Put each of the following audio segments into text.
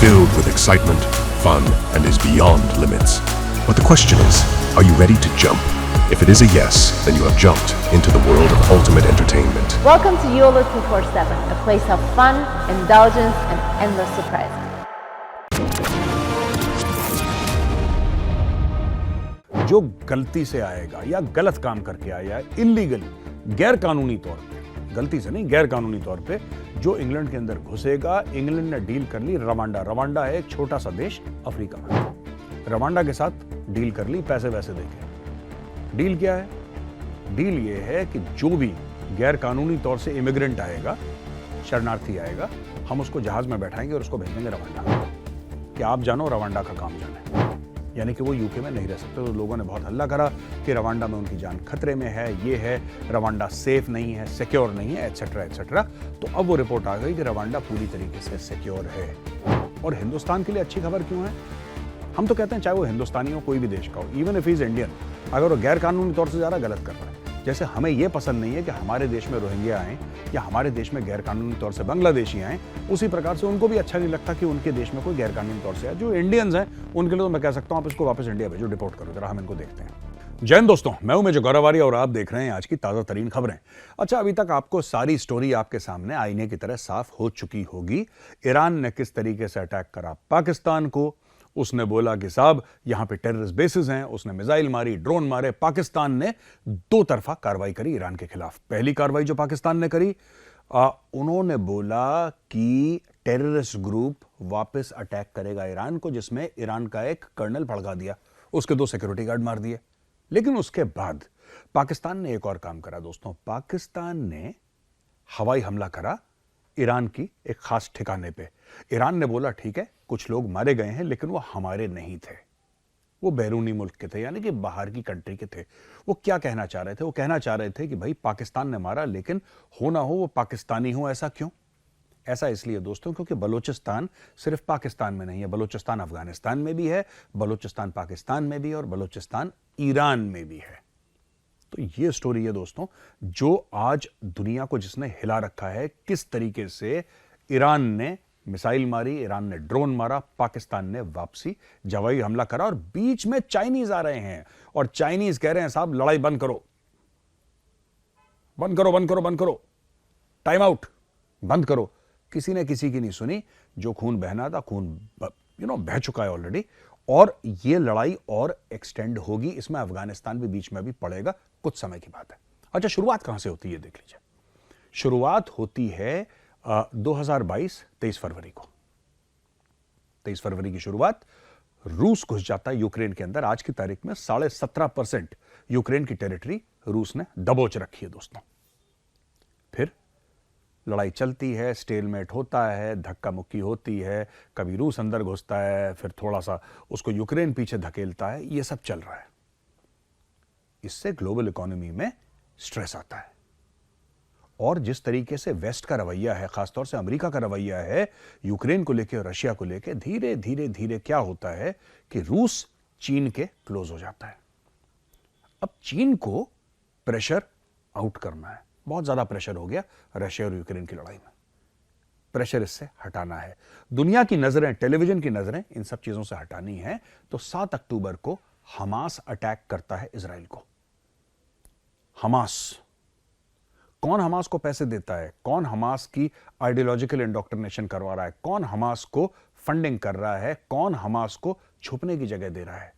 filled with excitement, fun, and is beyond limits. But the question is, are you ready to jump? If it is a yes, then you have jumped into the world of ultimate entertainment. Welcome to YOLO 247, a place of fun, indulgence, and endless surprises. जो गलती से आएगा या गलत काम करके आया है, इल्लीगली, गैर कानूनी तौर पे, गलती से नहीं, गैर कानूनी तौर पे जो इंग्लैंड के अंदर घुसेगा, इंग्लैंड ने डील कर ली रवांडा। रवांडा है एक छोटा सा देश अफ्रीका में। रवांडा के साथ डील कर ली पैसे वैसे देके। डील क्या है? डील ये है कि जो भी गैर कानूनी तौर से इमिग्रेंट आएगा, शरणार्थी आएगा, हम उसको जहाज में बैठाएंगे और उसको भेजेंगे रवांडा। कि आप जानो रवांडा का काम जाने, यानी कि वो यूके में नहीं रह सकते। तो लोगों ने बहुत हल्ला करा कि रवांडा में उनकी जान खतरे में है, ये है, रवांडा सेफ नहीं है, सिक्योर नहीं है, एटसेट्रा एटसेट्रा। तो अब वो रिपोर्ट आ गई कि रवांडा पूरी तरीके से सिक्योर है। और हिंदुस्तान के लिए अच्छी खबर क्यों है? हम तो कहते हैं चाहे वो हिंदुस्तानी हो, कोई भी देश का हो, इवन इफ इज इंडियन, अगर वो गैर कानूनी तौर से जा रहा है, गलत कर रहा है। जैसे हमें यह पसंद नहीं है कि हमारे देश में रोहिंग्या आए या हमारे देश में गैर कानूनी तौर से बांग्लादेशी आए, उसी प्रकार से उनको भी अच्छा नहीं लगता कि उनके देश में कोई गैर कानूनी तौर से आए। जो इंडियंस हैं उनके लिए तो मैं कह सकता हूं आप इसको वापस इंडिया भेजो, डिपोर्ट करो, जरा हम इनको देखते हैं। जय हिंद दोस्तों, मैं हूं मेजर गौरव आर्य और आप देख रहे हैं आज की ताजा तरीन खबरें। अच्छा, अभी तक आपको सारी स्टोरी आपके सामने आईने की तरह साफ हो चुकी होगी। ईरान ने किस तरीके से अटैक करा पाकिस्तान को, उसने बोला कि साहब यहां पे टेररिस्ट बेसिस हैं, उसने मिसाइल मारी, ड्रोन मारे। पाकिस्तान ने दो तरफा कार्रवाई करी ईरान के खिलाफ। पहली कार्रवाई जो पाकिस्तान ने करी, उन्होंने बोला कि टेररिस्ट ग्रुप वापस अटैक करेगा ईरान को, जिसमें ईरान का एक कर्नल भड़का दिया, उसके 2 सिक्योरिटी गार्ड मार दिए। लेकिन उसके बाद पाकिस्तान ने एक और काम करा दोस्तों। पाकिस्तान ने हवाई हमला करा ईरान की एक खास ठिकाने पे। ईरान ने बोला ठीक है, कुछ लोग मारे गए हैं, लेकिन वो हमारे नहीं थे, वो बैरूनी मुल्क के थे, यानी कि बाहर की कंट्री के थे। वो क्या कहना चाह रहे थे? वो कहना चाह रहे थे कि भाई पाकिस्तान ने मारा, लेकिन हो ना हो वो पाकिस्तानी हो। ऐसा क्यों? ऐसा इसलिए दोस्तों क्योंकि बलूचिस्तान सिर्फ पाकिस्तान में नहीं है, बलूचिस्तान अफगानिस्तान में भी है, बलूचिस्तान पाकिस्तान में भी है और बलूचिस्तान ईरान में भी है। तो ये स्टोरी है दोस्तों जो आज दुनिया को जिसने हिला रखा है, किस तरीके से ईरान ने मिसाइल मारी, ईरान ने ड्रोन मारा, पाकिस्तान ने वापसी जवाई हमला करा और बीच में चाइनीज आ रहे हैं और चाइनीज कह रहे हैं साहब लड़ाई बंद करो, बंद करो, बंद करो, बंद करो, टाइम आउट, बंद करो। किसी ने किसी की नहीं सुनी। जो खून बहना था, खून बह चुका है ऑलरेडी, और ये लड़ाई और एक्सटेंड होगी। इसमें अफगानिस्तान भी बीच में भी पड़ेगा, कुछ समय की बात है। अच्छा, शुरुआत कहां से होती है देख लीजिए। शुरुआत होती है 2022 23 फरवरी को। 23 फरवरी की शुरुआत, रूस घुस जाता है यूक्रेन के अंदर। आज की तारीख में 17.5% यूक्रेन की टेरिटरी रूस ने दबोच रखी है दोस्तों। फिर लड़ाई चलती है, स्टेलमेट होता है, धक्का मुक्की होती है, कभी रूस अंदर घुसता है, फिर थोड़ा सा उसको यूक्रेन पीछे धकेलता है, ये सब चल रहा है। इससे ग्लोबल इकोनॉमी में स्ट्रेस आता है। और जिस तरीके से वेस्ट का रवैया है, खासतौर से अमेरिका का रवैया है यूक्रेन को लेकर और रशिया को लेकर, धीरे धीरे धीरे क्या होता है कि रूस चीन के क्लोज हो जाता है। अब चीन को प्रेशर आउट करना है, बहुत ज्यादा प्रेशर हो गया रशिया और यूक्रेन की लड़ाई में। प्रेशर इससे हटाना है, दुनिया की नजरें, टेलीविजन की नजरें इन सब चीजों से हटानी है। तो 7 अक्टूबर को हमास अटैक करता है इजराइल को। हमास, कौन हमास को पैसे देता है? कौन हमास की आइडियोलॉजिकल इंडोक्ट्रिनेशन करवा रहा है? कौन हमास को फंडिंग कर रहा है? कौन हमास को छुपने की जगह दे रहा है?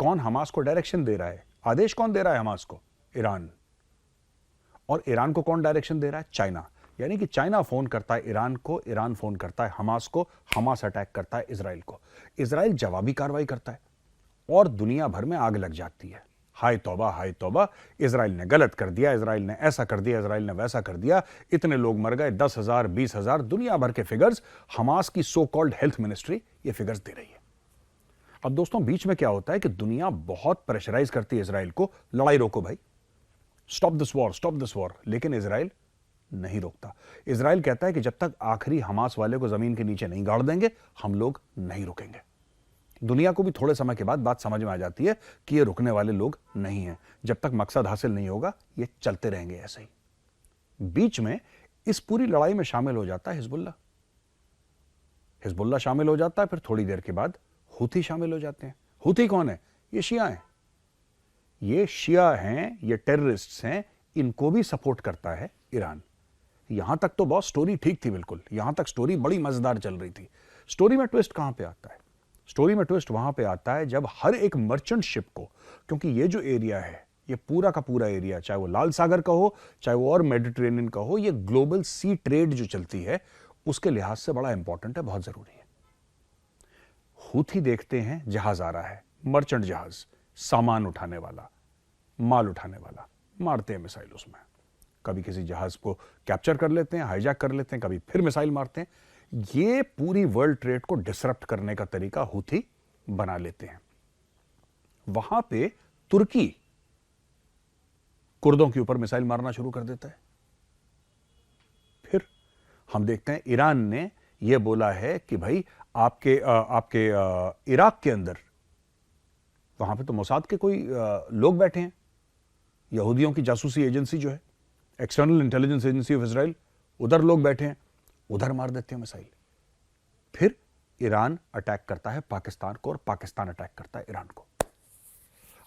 कौन हमास को डायरेक्शन दे रहा है? आदेश कौन दे रहा है हमास को? ईरान। और ईरान को कौन डायरेक्शन दे रहा है? चाइना। यानी कि चाइना फोन करता है ईरान को, ईरान फोन करता है हमास को, हमास अटैक करता है इजराइल को। इजराइल जवाबी कार्रवाई करता है और दुनिया भर में आग लग जाती है। हाय तौबा, हाय तौबा, इजराइल ने गलत कर दिया, इजराइल ने ऐसा कर दिया, इजराइल ने वैसा कर दिया, इतने लोग मर गए, 10,000, 20,000, दुनिया भर के फिगर्स हमास की सो कॉल्ड हेल्थ मिनिस्ट्री ये फिगर्स दे रही है। अब दोस्तों बीच में क्या होता है कि दुनिया बहुत प्रेशराइज करती है इजराइल को, लड़ाई रोको भाई, stop this war, stop this war. लेकिन इजराइल नहीं रोकता। इजराइल कहता है कि जब तक आखिरी हमास वाले को जमीन के नीचे नहीं गाड़ देंगे, हम लोग नहीं रुकेंगे। दुनिया को भी थोड़े समय के बाद बात समझ में आ जाती है कि ये रुकने वाले लोग नहीं हैं। जब तक मकसद हासिल नहीं होगा, ये चलते रहेंगे ऐसे ही। बीच में इस पूरी लड़ाई में शामिल हो जाता है हिजबुल्लाह। हिजबुल्ला शामिल हो जाता है, फिर थोड़ी देर के बाद हूथी शामिल हो जाते हैं। हूथी कौन है? ये शिया हैं। ये शिया हैं, ये टेररिस्ट्स हैं, इनको भी सपोर्ट करता है ईरान। यहां तक तो बहुत स्टोरी ठीक थी, बिल्कुल यहां तक स्टोरी बड़ी मजेदार चल रही थी। स्टोरी में ट्विस्ट कहां पे आता है? स्टोरी में ट्विस्ट वहां पे आता है जब हर एक मर्चेंट शिप को, क्योंकि ये जो एरिया है, ये पूरा का पूरा एरिया, चाहे वो लाल सागर का हो, चाहे वो और मेडिटेरेनियन का हो, ये ग्लोबल सी ट्रेड जो चलती है उसके लिहाज से बड़ा इंपॉर्टेंट है, बहुत जरूरी है। हूथी देखते हैं जहाज आ रहा है, मर्चेंट जहाज, सामान उठाने वाला, माल उठाने वाला, मारते हैं मिसाइल उसमें। कभी किसी जहाज को कैप्चर कर लेते हैं, हाईजैक कर लेते हैं, कभी फिर मिसाइल मारते हैं। ये पूरी वर्ल्ड ट्रेड को डिसरप्ट करने का तरीका हूथी बना लेते हैं। वहां पे तुर्की कुर्दों के ऊपर मिसाइल मारना शुरू कर देता है। फिर हम देखते हैं ईरान ने यह बोला है कि भाई आपके इराक के अंदर, वहां पे तो मोसाद के कोई लोग बैठे हैं, यहूदियों की जासूसी एजेंसी जो है, external intelligence agency of Israel, उधर लोग बैठे हैं, उधर मार देते हैं मिसाइल। फिर ईरान अटैक करता है पाकिस्तान को और पाकिस्तान अटैक करता है ईरान को।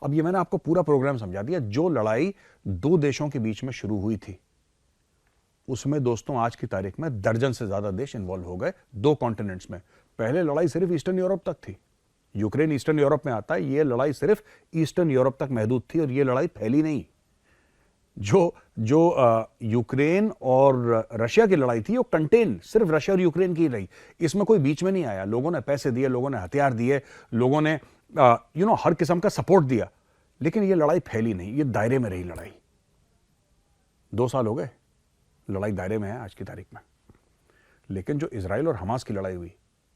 अब ये मैंने आपको पूरा प्रोग्राम समझा दिया। जो लड़ाई दो देशों के बीच में शुरू हुई थी, उसमें दोस्तों आज की तारीख में दर्जन से ज्यादा देश इन्वॉल्व हो गए, दो कॉन्टिनेंट्स में। पहले लड़ाई सिर्फ ईस्टर्न यूरोप तक थी, यूक्रेन ईस्टर्न यूरोप में आता है, ये लड़ाई सिर्फ ईस्टर्न यूरोप तक महदूद थी और ये लड़ाई फैली नहीं। जो यूक्रेन और रशिया की लड़ाई थी वो कंटेन सिर्फ रशिया और यूक्रेन की रही, इसमें कोई बीच में नहीं आया। लोगों ने पैसे दिए, लोगों ने हथियार दिए, लोगों ने हर किस्म का सपोर्ट दिया, लेकिन ये लड़ाई फैली नहीं, ये दायरे में रही लड़ाई। 2 साल हो गए, लड़ाई दायरे में है आज की तारीख में। लेकिन जो इजराइल और हमास की लड़ाई हुई,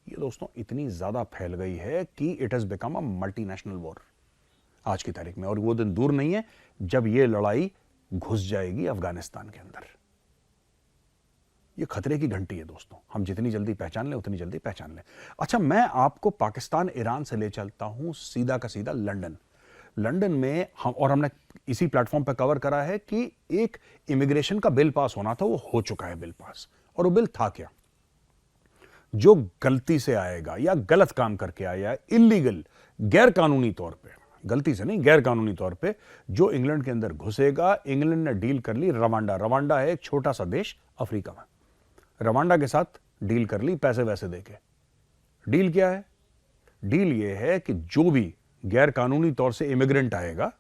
ये दोस्तों इतनी ज्यादा फैल गई है कि it has become a multinational war आज की तारीख में। और वो दिन दूर नहीं है जब ये लड़ाई घुस जाएगी अफगानिस्तान के अंदर। ये खतरे की घंटी है दोस्तों, हम जितनी जल्दी पहचान लें उतनी जल्दी पहचान लें। अच्छा, मैं आपको पाकिस्तान ईरान से ले चलता हूं सीधा का सीधा लंदन में हमने इसी प्लेटफॉर्म पर कवर करा है कि एक इमिग्रेशन का बिल पास होना था, वो हो चुका है बिल पास। और वो बिल था क्या? जो गलती से आएगा या गलत काम करके आया, इलीगल, गैर कानूनी तौर पे, गलती से नहीं गैर कानूनी तौर पे जो इंग्लैंड के अंदर घुसेगा, इंग्लैंड ने डील कर ली रवांडा है एक छोटा सा देश अफ्रीका में, रवांडा के साथ डील कर ली पैसे वैसे देके। डील क्या है? डील ये है कि जो भी गैर कानूनी तौर से इमिग्रेंट आएगा,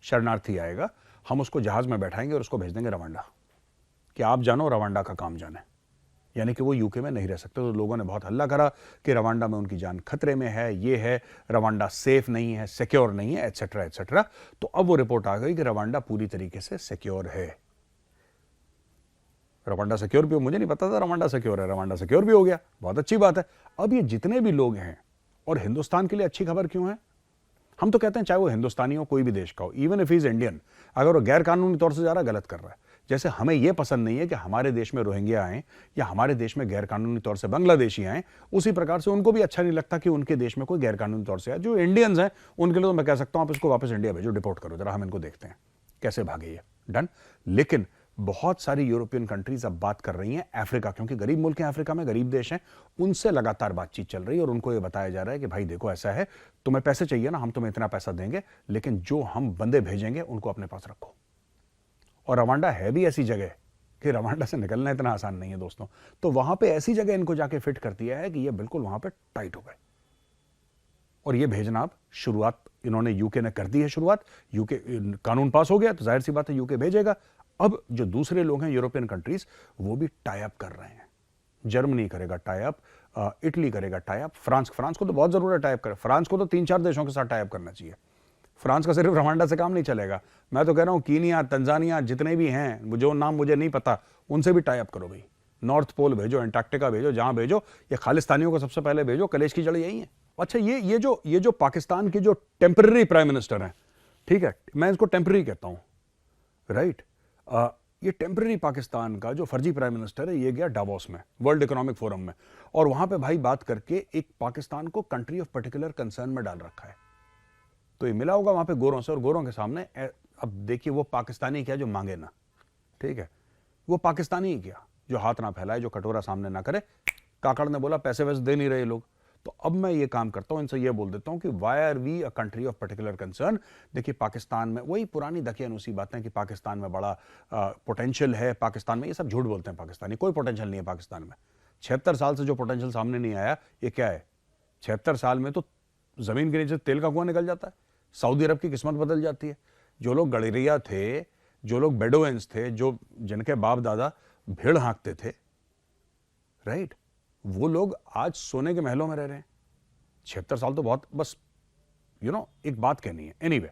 शरणार्थी आएगा, हम उसको जहाज में बैठाएंगे और उसको भेज देंगे रवांडा, कि आप जानो रवांडा का काम जाने। यानी कि वो यूके में नहीं रह सकते। तो लोगों ने बहुत हल्ला करा कि रवांडा में उनकी जान खतरे में है, ये है, रवांडा सेफ नहीं है, सिक्योर नहीं है, एटसेट्रा एटसेट्रा। तो अब वो रिपोर्ट आ गई कि रवांडा पूरी तरीके से सिक्योर है। रवांडा सिक्योर भी हो, मुझे नहीं पता था रवांडा सिक्योर है, रवांडा सिक्योर भी हो गया, बहुत अच्छी बात है। अब ये जितने भी लोग हैं, और हिंदुस्तान के लिए अच्छी खबर क्यों है? हम तो कहते हैं चाहे वो हिंदुस्तानी हो, कोई भी देश का हो, इवन इफ इज इंडियन, अगर वो गैर कानूनी तौर से जा रहा है, गलत कर रहा है। जैसे हमें यह पसंद नहीं है कि हमारे देश में रोहिंग्या आए या हमारे देश में गैर कानूनी तौर से बांग्लादेशी आए, उसी प्रकार से उनको भी अच्छा नहीं लगता कि उनके देश में कोई गैर कानूनी तौर से आए। जो इंडियंस हैं उनके लिए तो मैं कह सकता हूं आप इसको वापस इंडिया भेजो, डिपोर्ट करो, जरा हम इनको देखते हैं कैसे भागे ये, डन। लेकिन बहुत सारी यूरोपियन कंट्रीज अब बात कर रही हैं अफ्रीका, क्योंकि गरीब मुल्क हैं अफ्रीका में, गरीब देश हैं, उनसे लगातार बातचीत चल रही है और उनको ये बताया जा रहा है कि भाई देखो ऐसा है, तुम्हें पैसे चाहिए ना, हम तुम्हें इतना पैसा देंगे, लेकिन जो हम बंदे भेजेंगे उनको अपने पास रखो। और रवांडा है भी ऐसी जगह कि रवांडा से निकलना इतना आसान नहीं है दोस्तों। तो वहां पे ऐसी जगह इनको जाके फिट कर दिया है कि ये बिल्कुल वहां पे टाइट हो गए। और ये भेजना अब शुरुआत इन्होंने, यूके ने कर दी है शुरुआत, यूके कानून पास हो गया तो जाहिर सी बात है यूके भेजेगा। अब जो दूसरे लोग हैं यूरोपियन कंट्रीज, वो भी टाई अप कर रहे हैं। जर्मनी करेगा टाई अप, इटली करेगा टाई अप, फ्रांस को तो बहुत जरूर है टाई अप करे, फ्रांस को तो 3-4 देशों के साथ टाई अप करना चाहिए। फ्रांस का सिर्फ रवांडा से काम नहीं चलेगा, मैं तो कह रहा हूं कीनिया, तंजानिया, जितने भी हैं, जो नाम मुझे नहीं पता, उनसे भी टाई अप करो भाई। नॉर्थ पोल भेजो, एंटार्क्टिका भेजो, जहां भेजो, ये खालिस्तानियों को सबसे पहले भेजो, कलेश की जड़ यही है। अच्छा, ये जो पाकिस्तान के जो टेम्पररी प्राइम मिनिस्टर हैं, ठीक है, मैं इसको टेम्पररी कहता हूं, राइट, ये टेम्पररी पाकिस्तान का जो फर्जी प्राइम मिनिस्टर है, ये गया डावोस में, वर्ल्ड इकोनॉमिक फोरम में, और वहां पे भाई बात करके एक पाकिस्तान को कंट्री ऑफ पर्टिकुलर कंसर्न में डाल रखा है। तो ये मिला होगा वहां पे गोरों से, और गोरों के सामने अब देखिए वो पाकिस्तानी क्या जो मांगे ना, ठीक है, वो पाकिस्तानी ही क्या जो हाथ ना फैलाए, जो कटोरा सामने ना करे, काकड़ ने बोला पैसे वैसे दे नहीं रहे लोग, तो अब मैं ये काम करता हूं, इनसे ये बोल देता हूं कि why are we a country of particular concern. देखिए पाकिस्तान में वही पुरानी दकियानूसी बातें कि पाकिस्तान में बड़ा पोटेंशियल है, पाकिस्तान में, ये सब झूठ बोलते हैं। पाकिस्तानी कोई पोटेंशियल नहीं है पाकिस्तान में। 76 साल से जो पोटेंशियल सामने नहीं आया, ये क्या है? 76 साल में तो जमीन के नीचे तेल का कुआं निकल जाता है, सऊदी अरब की किस्मत बदल जाती है। जो लोग गडरिया थे, जो लोग बेडोवेंस थे, जो जिनके बाप दादा भेड़ हाँकते थे, राइट, वो लोग आज सोने के महलों में रह रहे हैं। 76 साल तो बहुत, बस एक बात कहनी है। एनीवे,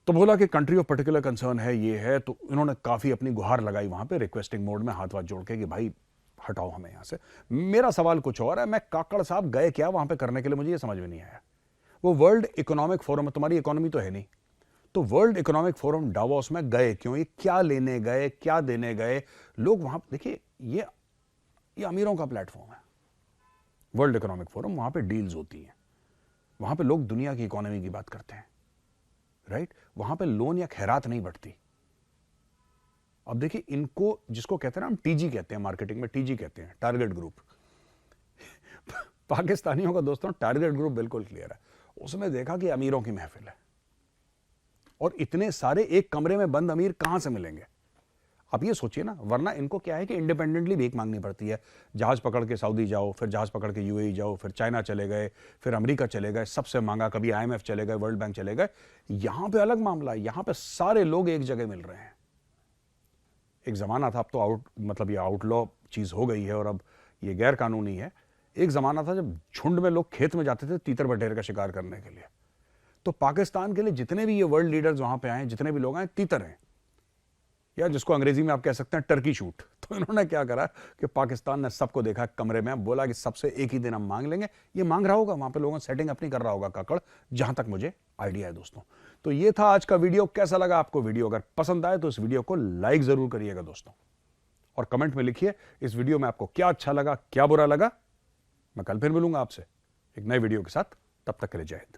तो बोला कि कंट्री ऑफ पर्टिकुलर कंसर्न है, ये है, तो इन्होंने काफी अपनी गुहार लगाई वहां पे रिक्वेस्टिंग मोड में, हाथ वाथ जोड़ के कि भाई हटाओ हमें यहां से। मेरा सवाल कुछ और है, मैं काकड़ साहब गए क्या वहां पे करने के लिए, मुझे ये समझ में नहीं आया। वो वर्ल्ड इकोनॉमिक फोरम, तुम्हारी इकोनॉमी तो है नहीं, तो वर्ल्ड इकोनॉमिक फोरम डावोस में गए क्यों? ये क्या लेने गए, क्या देने गए लोग वहां? देखिए ये अमीरों का प्लेटफॉर्म है वर्ल्ड इकोनॉमिक फोरम, वहां पे डील्स होती हैं, वहां पे लोग दुनिया की इकोनॉमी की बात करते हैं, राइट। वहां पे लोन या खैरात नहीं बढ़ती। अब देखिए इनको, जिसको कहते हैं ना हम टीजी कहते हैं, मार्केटिंग में टीजी कहते हैं, टारगेट ग्रुप। पाकिस्तानियों का दोस्तों टारगेट ग्रुप बिल्कुल क्लियर है। उसने देखा कि अमीरों की महफिल है और इतने सारे एक कमरे में बंद अमीर कहां से मिलेंगे? अब ये सोचिए ना, वरना इनको क्या है कि इंडिपेंडेंटली भीख मांगनी पड़ती है। जहाज पकड़ के सऊदी जाओ, फिर जहाज पकड़ के यूएई जाओ, फिर चाइना चले गए, फिर अमेरिका चले गए, सबसे मांगा, कभी आईएमएफ चले गए, वर्ल्ड बैंक चले गए। यहां पे अलग मामला है, यहां पे सारे लोग एक जगह मिल रहे हैं। एक जमाना था, अब तो ये आउटलॉ चीज हो गई है और अब ये गैर कानूनी है। एक जमाना था जब झुंड में लोग खेत में जाते थे तीतर बटेर का शिकार करने के लिए। तो पाकिस्तान के लिए जितने भी ये वर्ल्ड लीडर्स वहां पे आए, जितने भी लोग आए, तीतर हैं, या जिसको अंग्रेजी में आप कह सकते हैं टर्की शूट। तो इन्होंने क्या करा कि पाकिस्तान ने सबको देखा कमरे में, बोला कि सबसे एक ही दिन हम मांग लेंगे। ये मांग रहा होगा वहां पे, लोगों सेटिंग अपनी कर रहा होगा काकड़, जहां तक मुझे आइडिया है दोस्तों। तो ये था आज का वीडियो। कैसा लगा आपको वीडियो? अगर पसंद आए तो इस वीडियो को लाइक जरूर करिएगा दोस्तों, और कमेंट में लिखिए इस वीडियो में आपको क्या अच्छा लगा, क्या बुरा लगा। मैं कल फिर मिलूंगा आपसे एक नए वीडियो के साथ, तब तक के लिए जय हिंद।